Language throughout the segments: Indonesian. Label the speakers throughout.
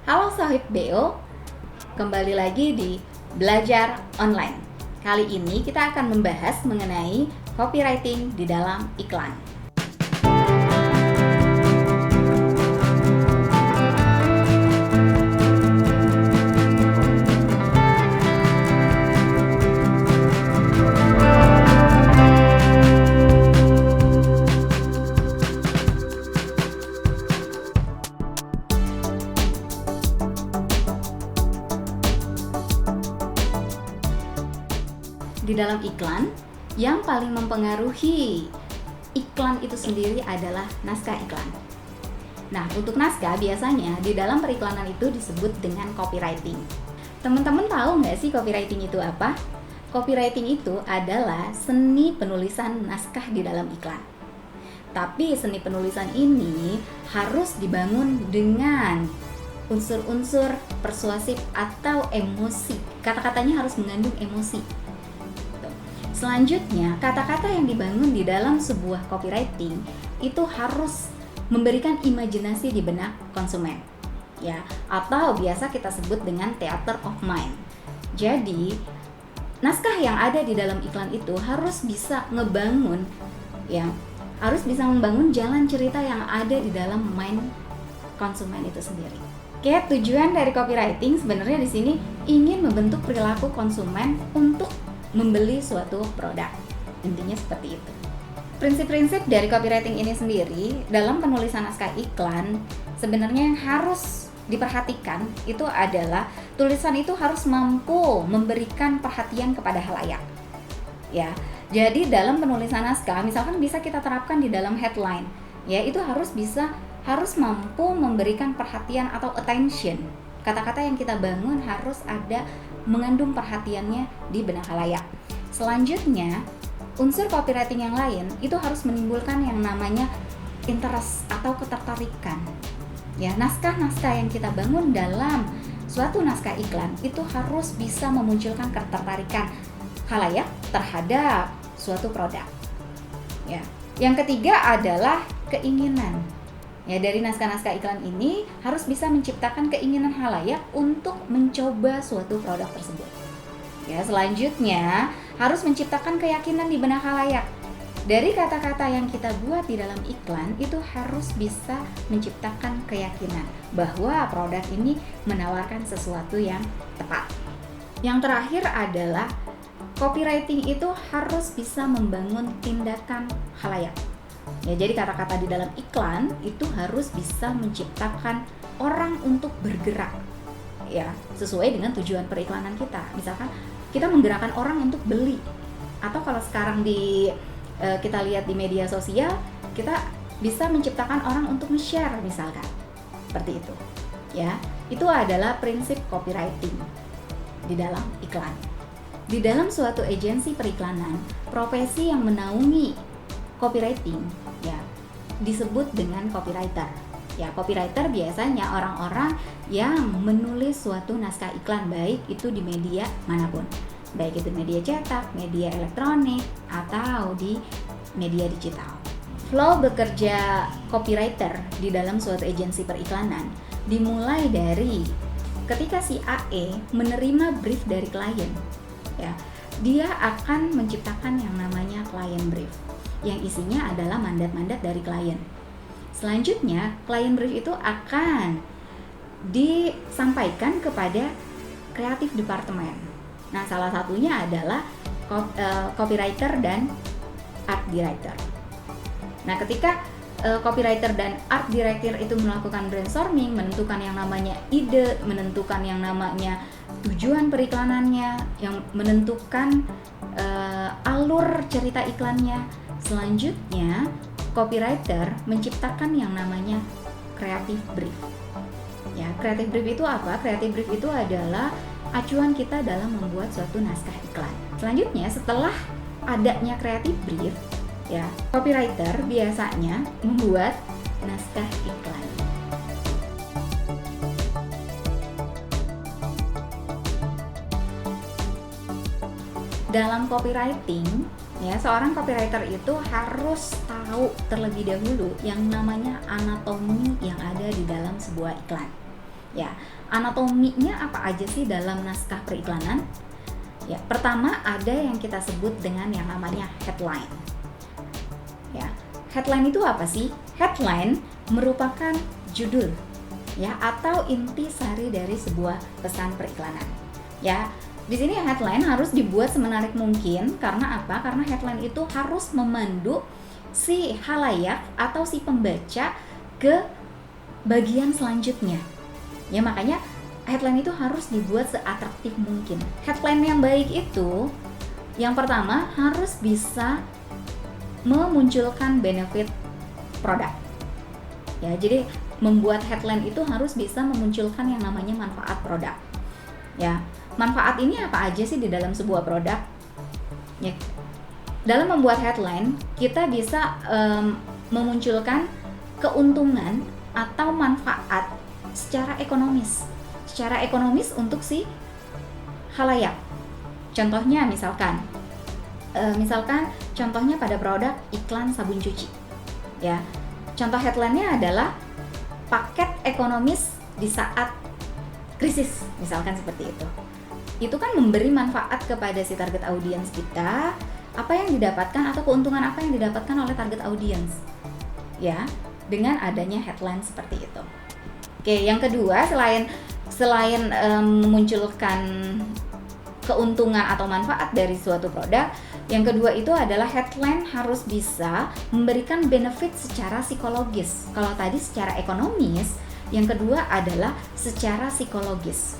Speaker 1: Halo Sohib BO, kembali lagi di Belajar Online. Kali ini kita akan membahas mengenai copywriting di dalam iklan. Di dalam iklan, yang paling mempengaruhi iklan itu sendiri adalah naskah iklan. Nah, untuk naskah biasanya di dalam periklanan itu disebut dengan copywriting. Teman-teman tahu nggak sih copywriting itu apa? Copywriting itu adalah seni penulisan naskah di dalam iklan. Tapi seni penulisan ini harus dibangun dengan unsur-unsur persuasif atau emosi. Kata-katanya harus mengandung emosi. Selanjutnya, kata-kata yang dibangun di dalam sebuah copywriting itu harus memberikan imajinasi di benak konsumen, ya, atau biasa kita sebut dengan theater of mind. Jadi, naskah yang ada di dalam iklan itu harus bisa ngebangun, ya, harus bisa membangun jalan cerita yang ada di dalam mind konsumen itu sendiri. Oke, tujuan dari copywriting sebenarnya di sini ingin membentuk perilaku konsumen untuk membeli suatu produk. Intinya seperti itu. Prinsip-prinsip dari copywriting ini sendiri dalam penulisan naskah iklan sebenarnya yang harus diperhatikan itu adalah tulisan itu harus mampu memberikan perhatian kepada khalayak. Ya. Jadi dalam penulisan naskah misalkan bisa kita terapkan di dalam headline, ya, itu harus mampu memberikan perhatian atau attention. Kata-kata yang kita bangun harus ada mengandung perhatiannya di benak khalayak. Selanjutnya, unsur copywriting yang lain itu harus menimbulkan yang namanya interest atau ketertarikan. Ya, naskah-naskah yang kita bangun dalam suatu naskah iklan itu harus bisa memunculkan ketertarikan khalayak terhadap suatu produk. Ya. Yang ketiga adalah keinginan. Ya, dari naskah-naskah iklan ini harus bisa menciptakan keinginan khalayak untuk mencoba suatu produk tersebut. Ya, selanjutnya harus menciptakan keyakinan di benak khalayak. Dari kata-kata yang kita buat di dalam iklan itu harus bisa menciptakan keyakinan bahwa produk ini menawarkan sesuatu yang tepat. Yang terakhir adalah copywriting itu harus bisa membangun tindakan khalayak. Ya, jadi kata-kata di dalam iklan itu harus bisa menciptakan orang untuk bergerak, ya, sesuai dengan tujuan periklanan kita. Misalkan kita menggerakkan orang untuk beli, atau kalau sekarang kita lihat di media sosial, kita bisa menciptakan orang untuk share misalkan, seperti itu. Ya, itu adalah prinsip copywriting di dalam iklan. Di dalam suatu agensi periklanan, profesi yang menaungi copywriting, ya, disebut dengan copywriter. Ya, copywriter biasanya orang-orang yang menulis suatu naskah iklan, baik itu di media manapun, baik itu media cetak, media elektronik, atau di media digital. Flow bekerja copywriter di dalam suatu agensi periklanan dimulai dari ketika si AE menerima brief dari klien, ya, dia akan menciptakan yang namanya client brief, yang isinya adalah mandat-mandat dari klien. Selanjutnya, client brief itu akan disampaikan kepada kreatif departemen. Nah, salah satunya adalah copywriter dan art director. Nah, ketika copywriter dan art director itu melakukan brainstorming, menentukan yang namanya ide, menentukan yang namanya tujuan periklanannya, yang menentukan alur cerita iklannya. Selanjutnya, copywriter menciptakan yang namanya creative brief. Ya, creative brief itu apa? Creative brief itu adalah acuan kita dalam membuat suatu naskah iklan. Selanjutnya, setelah adanya creative brief, ya, copywriter biasanya membuat naskah iklan. Dalam copywriting, ya, seorang copywriter itu harus tahu terlebih dahulu yang namanya anatomi yang ada di dalam sebuah iklan. Ya, anatominya apa aja sih dalam naskah periklanan? Ya, pertama ada yang kita sebut dengan yang namanya headline. Ya, headline itu apa sih? Headline merupakan judul, ya, atau inti sari dari sebuah pesan periklanan. Ya, di sini headline harus dibuat semenarik mungkin. Karena apa? Karena headline itu harus memandu si halayak atau si pembaca ke bagian selanjutnya. Ya, makanya headline itu harus dibuat seatraktif mungkin. Headline yang baik itu yang pertama harus bisa memunculkan benefit produk. Ya, jadi membuat headline itu harus bisa memunculkan yang namanya manfaat produk. Ya, manfaat ini apa aja sih di dalam sebuah produk? Ya, dalam membuat headline kita bisa memunculkan keuntungan atau manfaat secara ekonomis untuk si halayak. Contohnya misalkan contohnya pada produk iklan sabun cuci. Ya, contoh headline-nya adalah paket ekonomis di saat krisis, misalkan seperti itu. Itu kan memberi manfaat kepada si target audiens kita, apa yang didapatkan atau keuntungan apa yang didapatkan oleh target audiens. Ya, dengan adanya headline seperti itu. Oke, yang kedua selain memunculkan keuntungan atau manfaat dari suatu produk, yang kedua itu adalah headline harus bisa memberikan benefit secara psikologis. Kalau tadi secara ekonomis, yang kedua adalah secara psikologis.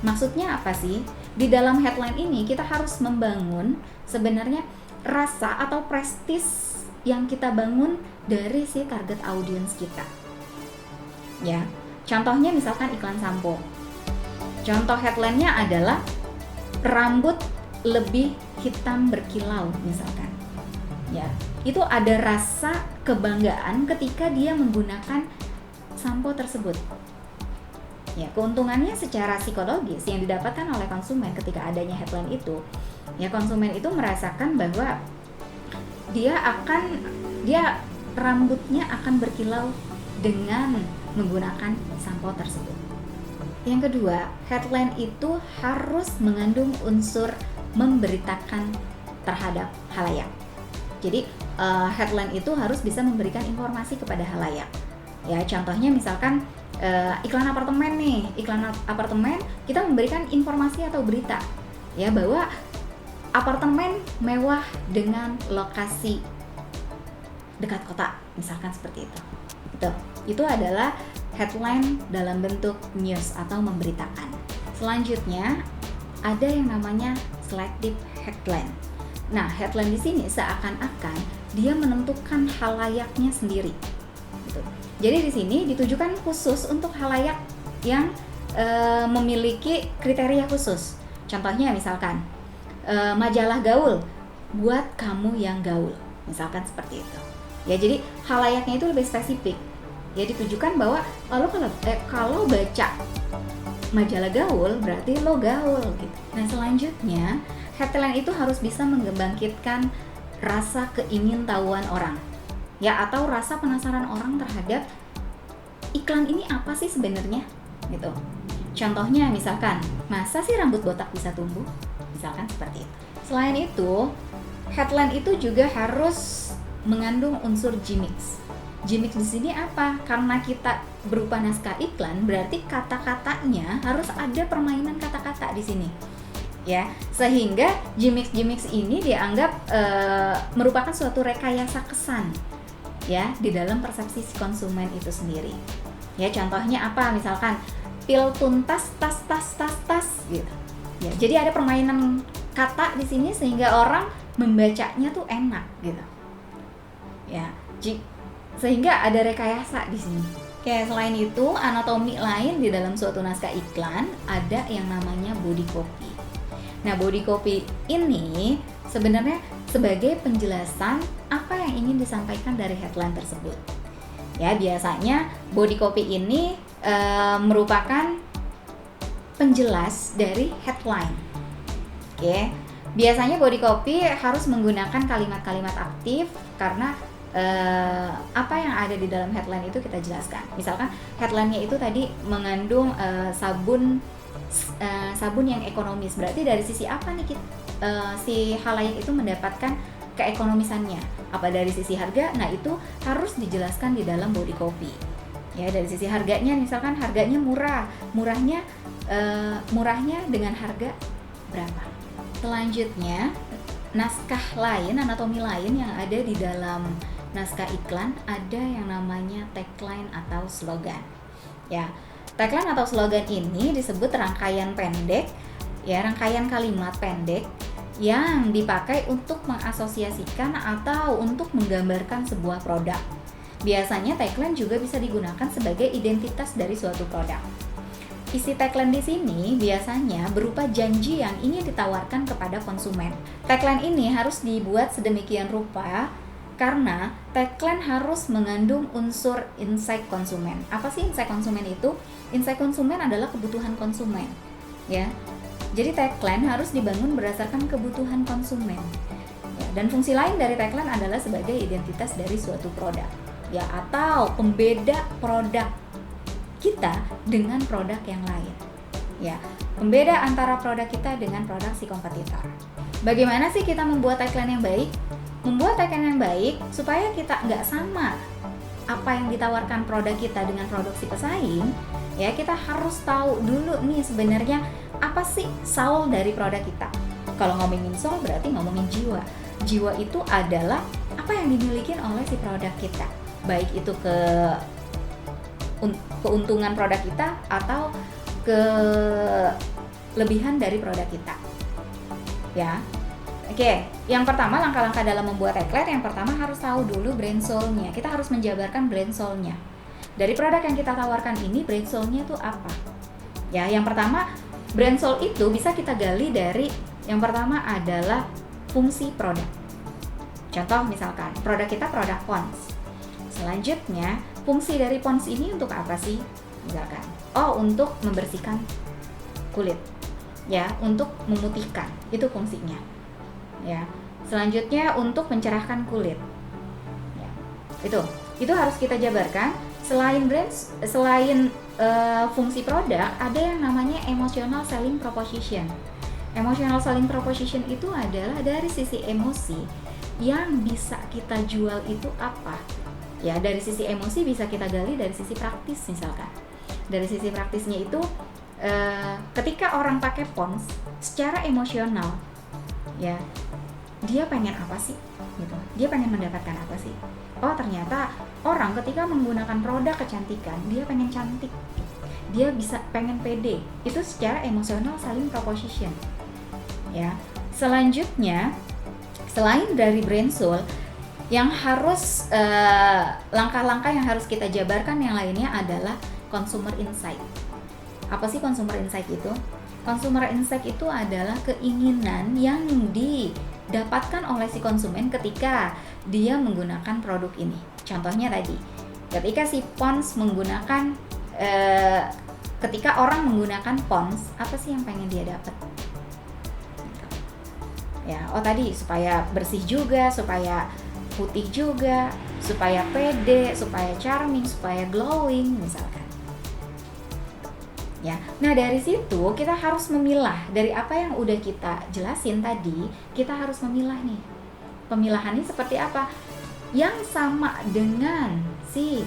Speaker 1: Maksudnya apa sih? Di dalam headline ini kita harus membangun sebenarnya rasa atau prestis yang kita bangun dari si target audience kita. Ya, contohnya misalkan iklan sampo. Contoh headline-nya adalah rambut lebih hitam berkilau misalkan. Ya, itu ada rasa kebanggaan ketika dia menggunakan sampo tersebut. Ya, keuntungannya secara psikologis yang didapatkan oleh konsumen ketika adanya headline itu, ya konsumen itu merasakan bahwa dia rambutnya akan berkilau dengan menggunakan sampo tersebut. Yang kedua, headline itu harus mengandung unsur memberitakan terhadap halayak. Jadi headline itu harus bisa memberikan informasi kepada halayak. Ya, contohnya misalkan iklan apartemen nih, iklan apartemen kita memberikan informasi atau berita ya bahwa apartemen mewah dengan lokasi dekat kota, misalkan seperti itu. Itu adalah headline dalam bentuk news atau memberitakan. Selanjutnya ada yang namanya selective headline. Nah, headline di sini seakan-akan dia menentukan halayaknya sendiri. Gitu. Jadi di sini ditujukan khusus untuk halayak yang memiliki kriteria khusus. Contohnya misalkan majalah gaul buat kamu yang gaul, misalkan seperti itu. Ya, jadi halayaknya itu lebih spesifik. Ya, ditujukan bahwa kalau baca majalah gaul berarti lo gaul gitu. Nah, selanjutnya headline itu harus bisa membangkitkan rasa keingintahuan orang. Ya, atau rasa penasaran orang terhadap iklan ini apa sih sebenarnya gitu. Contohnya misalkan, masa sih rambut botak bisa tumbuh? Misalkan seperti itu. Selain itu, headline itu juga harus mengandung unsur gimmicks. Gimmicks di sini apa? Karena kita berupa naskah iklan, berarti kata-katanya harus ada permainan kata-kata di sini. Ya, sehingga gimmicks ini dianggap merupakan suatu rekayasa kesan ya di dalam persepsi si konsumen itu sendiri. Ya, contohnya apa? Misalkan pil tuntas tas gitu. Ya, jadi ada permainan kata di sini sehingga orang membacanya tuh enak gitu. Ya, sehingga ada rekayasa di sini. Oke, selain itu anatomi lain di dalam suatu naskah iklan ada yang namanya body copy. Nah, body copy ini sebenarnya sebagai penjelasan apa yang ingin disampaikan dari headline tersebut. Ya, biasanya body copy ini merupakan penjelas dari headline. Oke, biasanya body copy harus menggunakan kalimat-kalimat aktif karena apa yang ada di dalam headline itu kita jelaskan. Misalkan headline-nya itu tadi mengandung sabun yang ekonomis, berarti dari sisi apa nih si halayak itu mendapatkan keekonomisannya? Apa dari sisi harga? Nah, itu harus dijelaskan di dalam body copy. Ya, dari sisi harganya, misalkan harganya murahnya dengan harga berapa. Selanjutnya, naskah lain, anatomi lain yang ada di dalam naskah iklan ada yang namanya tagline atau slogan. Ya, tagline atau slogan ini disebut rangkaian pendek, ya, rangkaian kalimat pendek yang dipakai untuk mengasosiasikan atau untuk menggambarkan sebuah produk. Biasanya tagline juga bisa digunakan sebagai identitas dari suatu produk. Isi tagline di sini biasanya berupa janji yang ingin ditawarkan kepada konsumen. Tagline ini harus dibuat sedemikian rupa karena tagline harus mengandung unsur insight konsumen. Apa sih insight konsumen itu? Insight konsumen adalah kebutuhan konsumen, ya. Jadi tagline harus dibangun berdasarkan kebutuhan konsumen. Ya, dan fungsi lain dari tagline adalah sebagai identitas dari suatu produk, ya, atau pembeda produk kita dengan produk yang lain. Ya, pembeda antara produk kita dengan produk si kompetitor. Bagaimana sih kita membuat tagline yang baik? Membuat tagline yang baik supaya kita nggak sama apa yang ditawarkan produk kita dengan produk si pesaing. Ya, kita harus tahu dulu nih sebenarnya apa sih soul dari produk kita. Kalau ngomongin soul berarti ngomongin jiwa. Jiwa itu adalah apa yang dimiliki oleh si produk kita. Baik itu keuntungan produk kita atau kelebihan dari produk kita. Ya. Oke, yang pertama langkah-langkah dalam membuat tagline, yang pertama harus tahu dulu brand soul-nya. Kita harus menjabarkan brand soul-nya. Dari produk yang kita tawarkan ini, brand soul-nya itu apa? Ya, yang pertama, brand soul itu bisa kita gali dari yang pertama adalah fungsi produk. Contoh misalkan, produk kita produk pons. Selanjutnya, fungsi dari pons ini untuk apa sih? Misalkan, untuk membersihkan kulit. Ya, untuk memutihkan. Itu fungsinya. Ya. Selanjutnya untuk mencerahkan kulit. Ya. Itu harus kita jabarkan. Selain fungsi produk, ada yang namanya emotional selling proposition. Emotional selling proposition itu adalah dari sisi emosi yang bisa kita jual itu apa. Ya, dari sisi emosi bisa kita gali dari sisi praktis misalkan. Dari sisi praktisnya itu ketika orang pakai pons secara emosional, ya, dia pengen apa sih? Gitu. Dia pengen mendapatkan apa sih? Oh, ternyata orang ketika menggunakan produk kecantikan, dia pengen cantik. Dia bisa pengen pede. Itu secara emosional selling proposition. Ya. Selanjutnya, selain dari brand soul, yang harus langkah-langkah yang harus kita jabarkan yang lainnya adalah consumer insight. Apa sih consumer insight itu? Consumer insight itu adalah keinginan yang didapatkan oleh si konsumen ketika dia menggunakan produk ini. Contohnya tadi, ketika si pons menggunakan, ketika orang menggunakan pons, apa sih yang pengen dia dapat? Ya, tadi supaya bersih juga, supaya putih juga, supaya pede, supaya charming, supaya glowing misalkan. Ya, nah dari situ kita harus memilah dari apa yang udah kita jelasin tadi, kita harus memilah nih. Pemilahannya seperti apa? Yang sama dengan si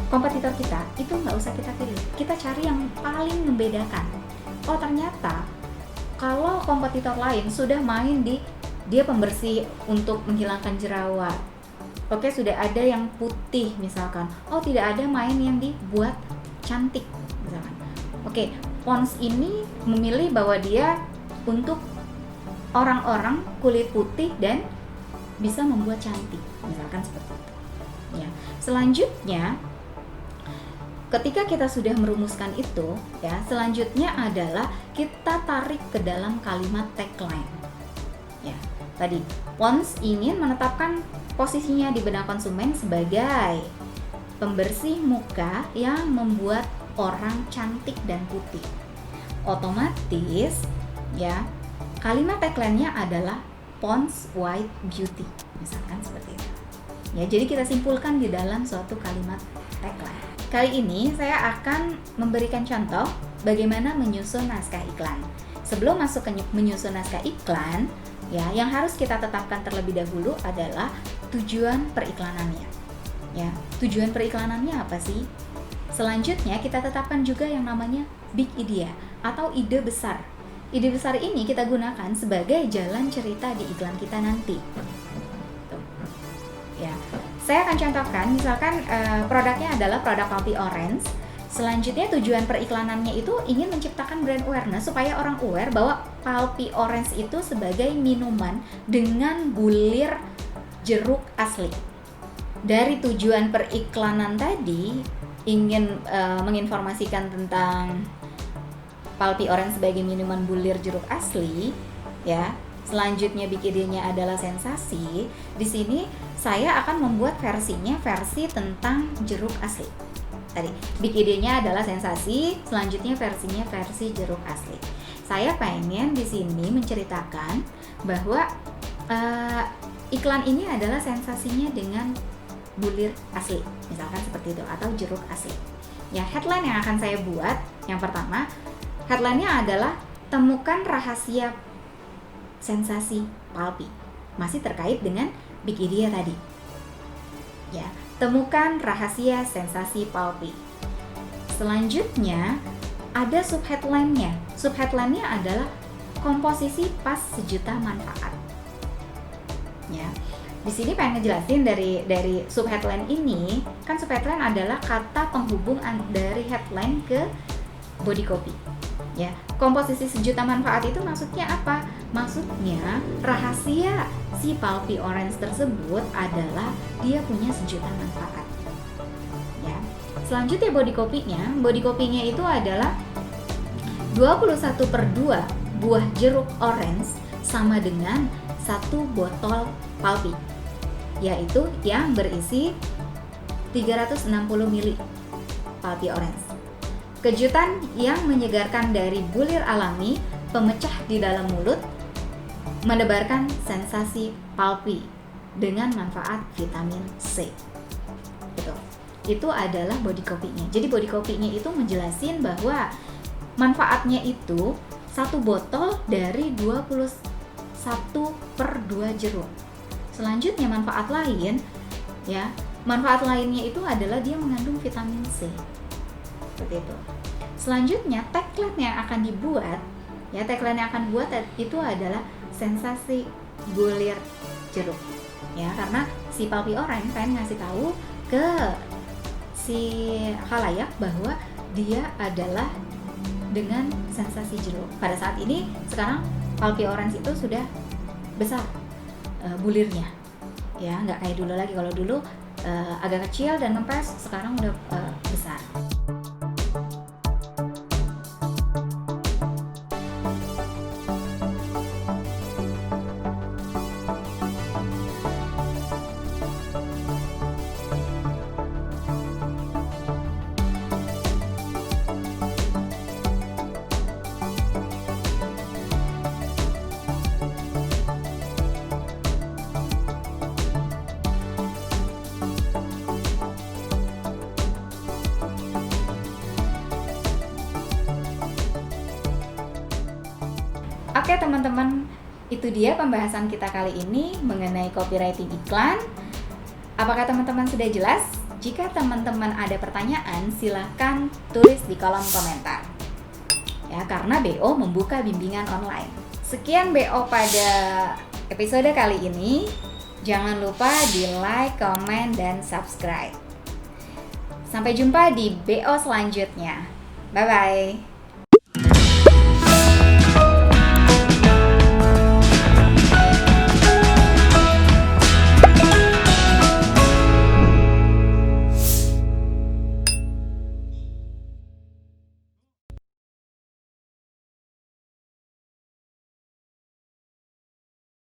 Speaker 1: kompetitor kita, itu nggak usah kita pilih. Kita cari yang paling membedakan. Oh, ternyata kalau kompetitor lain sudah main di dia pembersih untuk menghilangkan jerawat. Oke, sudah ada yang putih misalkan. Oh, tidak ada main yang dibuat cantik misalkan. Oke, pons ini memilih bahwa dia untuk orang-orang kulit putih dan bisa membuat cantik, misalkan seperti itu. Ya. Selanjutnya, ketika kita sudah merumuskan itu, ya, selanjutnya adalah kita tarik ke dalam kalimat tagline. Ya, tadi Pons ingin menetapkan posisinya di benak konsumen sebagai pembersih muka yang membuat orang cantik dan putih. Otomatis, ya, kalimat tagline-nya adalah Pons White Beauty, misalkan seperti itu. Ya, jadi kita simpulkan di dalam suatu kalimat tagline. Kali ini saya akan memberikan contoh bagaimana menyusun naskah iklan. Sebelum masuk ke menyusun naskah iklan, ya, yang harus kita tetapkan terlebih dahulu adalah tujuan periklanannya. Ya, tujuan periklanannya apa sih? Selanjutnya kita tetapkan juga yang namanya big idea atau ide besar. Ide besar ini kita gunakan sebagai jalan cerita di iklan kita nanti. Tuh. Ya, saya akan contohkan, misalkan produknya adalah produk Palpi Orange. Selanjutnya tujuan periklanannya itu ingin menciptakan brand awareness supaya orang aware bahwa Palpi Orange itu sebagai minuman dengan bulir jeruk asli. Dari tujuan periklanan tadi ingin menginformasikan tentang Palpi Orange sebagai minuman bulir jeruk asli, ya. Selanjutnya big idenya adalah sensasi. Di sini saya akan membuat versi tentang jeruk asli. Tadi big idenya adalah sensasi, selanjutnya versinya versi jeruk asli. Saya pengen di sini menceritakan bahwa iklan ini adalah sensasinya dengan bulir asli, misalkan seperti itu, atau jeruk asli. Ya, headline yang akan saya buat yang pertama, headline-nya adalah temukan rahasia sensasi Palpi. Masih terkait dengan big idea tadi. Ya, temukan rahasia sensasi Palpi. Selanjutnya ada subheadline-nya. Subheadline-nya adalah komposisi pas sejuta manfaat. Ya. Di sini pengen ngejelasin dari subheadline ini, kan subheadline adalah kata penghubung dari headline ke body copy. Ya, komposisi sejuta manfaat itu maksudnya apa? Maksudnya rahasia si Palpi Orange tersebut adalah dia punya sejuta manfaat. Ya. Selanjutnya body copy-nya. Body copy-nya itu adalah 21/2 buah jeruk orange sama dengan 1 botol Palpi, yaitu yang berisi 360 ml Palpi Orange. Kejutan yang menyegarkan dari bulir alami, pemecah di dalam mulut, menebarkan sensasi Palpi dengan manfaat vitamin C. Gitu. Itu adalah body copy-nya. Jadi body copy-nya itu menjelasin bahwa manfaatnya itu 1 botol dari 21/2 jeruk. Selanjutnya manfaat lain, ya, manfaat lainnya itu adalah dia mengandung vitamin C. Seperti itu. Selanjutnya tagline yang akan dibuat, ya, tagline yang akan dibuat itu adalah sensasi bulir jeruk. Ya, karena si Palpi Orange pengen ngasih tahu ke si khalayak bahwa dia adalah dengan sensasi jeruk. Pada saat ini sekarang Palpi Orange itu sudah besar bulirnya, ya, nggak kayak dulu lagi. Kalau dulu agak kecil dan ngempes, sekarang udah besar. Oke teman-teman, itu dia pembahasan kita kali ini mengenai copywriting iklan. Apakah teman-teman sudah jelas? Jika teman-teman ada pertanyaan, silahkan tulis di kolom komentar. Ya, karena BO membuka bimbingan online. Sekian BO pada episode kali ini. Jangan lupa di like, komen, dan subscribe. Sampai jumpa di BO selanjutnya. Bye-bye.